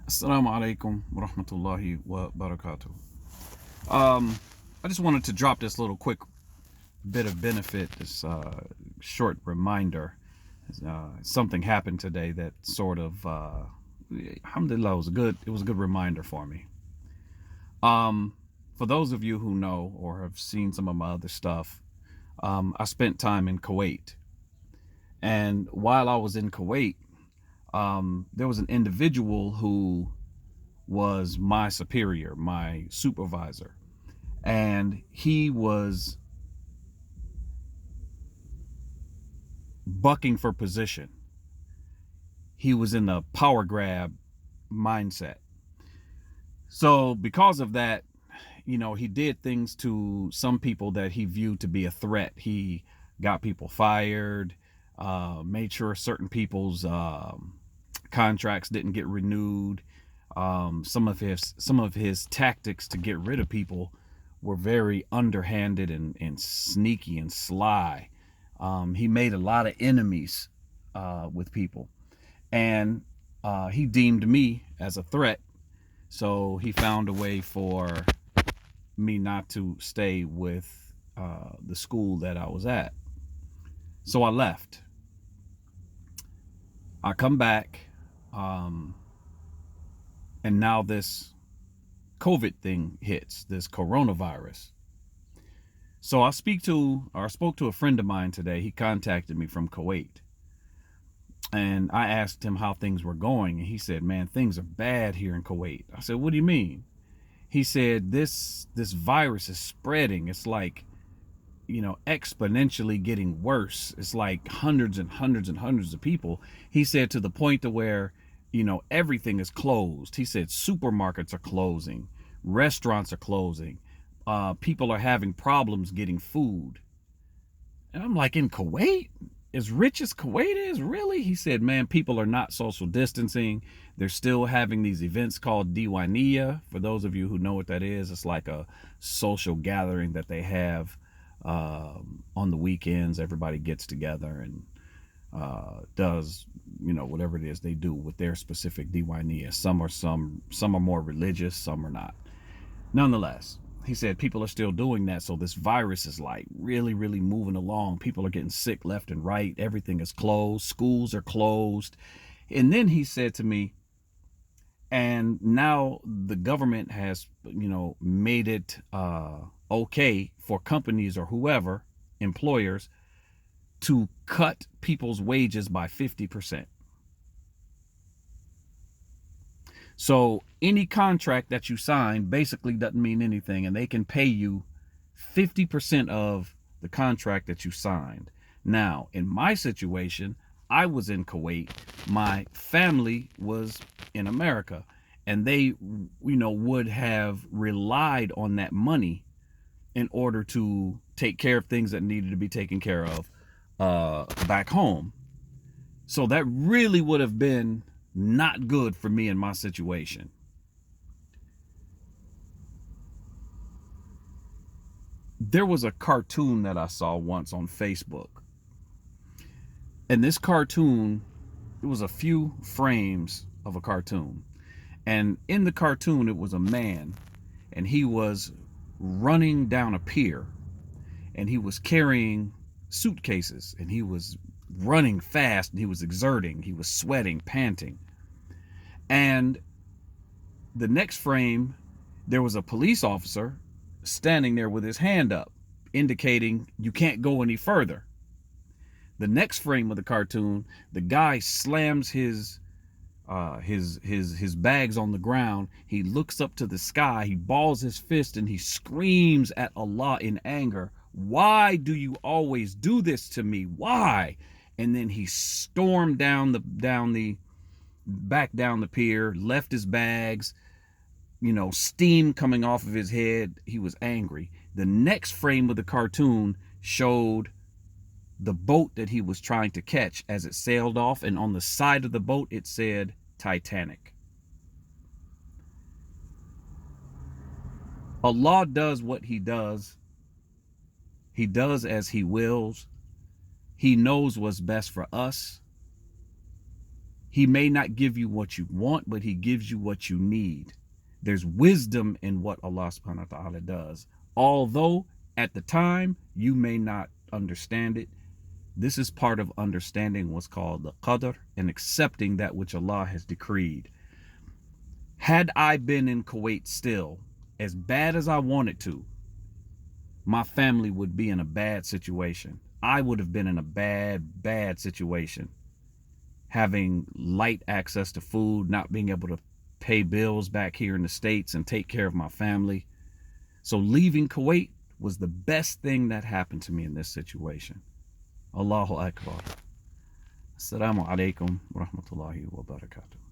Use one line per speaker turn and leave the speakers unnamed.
Assalamu alaikum wa rahmatullahi wa barakatuh. I just wanted to drop this little quick bit of benefit, this short reminder. Something happened today that sort of, alhamdulillah, it was a good reminder for me. For those of you who know or have seen some of my other stuff, I spent time in Kuwait. And while I was in Kuwait, there was an individual who was my superior, my supervisor, and he was bucking for position. He was in the power grab mindset. So because of that, he did things to some people that he viewed to be a threat. He got people fired, made sure certain people's contracts didn't get renewed. Some of his tactics to get rid of people were very underhanded and sneaky and sly. He made a lot of enemies with people, and he deemed me as a threat. So he found a way for me not to stay with the school that I was at. So I left. I come back, and now this COVID thing hits, this coronavirus. So I spoke to a friend of mine today. He contacted me from Kuwait, and I asked him how things were going, and he said, "Man, things are bad here in Kuwait." I said, "What do you mean?" He said, "This virus is spreading. It's like, exponentially getting worse. It's like hundreds and hundreds and hundreds of people." He said, to the point to where, everything is closed. He said supermarkets are closing, restaurants are closing, people are having problems getting food. And I'm like, in Kuwait? As rich as Kuwait is? Really? He said, man, people are not social distancing. They're still having these events called Diwaniya. For those of you who know what that is, it's like a social gathering that they have on the weekends. Everybody gets together and does, whatever it is they do with their specific Diwaniya. Some are more religious, some are not. Nonetheless, he said people are still doing that. So this virus is like really, really moving along. People are getting sick left and right. Everything is closed. Schools are closed. And then he said to me, and now the government has, made it okay for companies or whoever, employers, to cut people's wages by 50%. So any contract that you sign basically doesn't mean anything, and they can pay you 50% of the contract that you signed. Now, in my situation, I was in Kuwait. My family was in America, and they, would have relied on that money in order to take care of things that needed to be taken care of back home. So that really would have been not good for me in my situation. There was a cartoon that I saw once on Facebook. And this cartoon, it was a few frames of a cartoon. And in the cartoon, it was a man, and he was running down a pier, and he was carrying suitcases, and he was running fast, and he was exerting, he was sweating, panting. And the next frame, there was a police officer standing there with his hand up, indicating you can't go any further. The next frame of the cartoon, the guy slams his bags on the ground. He looks up to the sky, he balls his fist, and he screams at Allah in anger. "Why do you always do this to me? Why?" And then he stormed back down the pier, left his bags, steam coming off of his head. He was angry. The next frame of the cartoon showed the boat that he was trying to catch as it sailed off, and on the side of the boat it said Titanic. Allah does what he does. He does as he wills. He knows what's best for us. He may not give you what you want, but he gives you what you need. There's wisdom in what Allah subhanahu wa ta'ala does. Although at the time you may not understand it, this is part of understanding what's called the qadr and accepting that which Allah has decreed. Had I been in Kuwait still, as bad as I wanted to, my family would be in a bad situation. I would have been in a bad situation. Having light access to food, not being able to pay bills back here in the States and take care of my family. So leaving Kuwait was the best thing that happened to me in this situation. Allahu Akbar. Assalamu alaikum wa rahmatullahi wa barakatuh.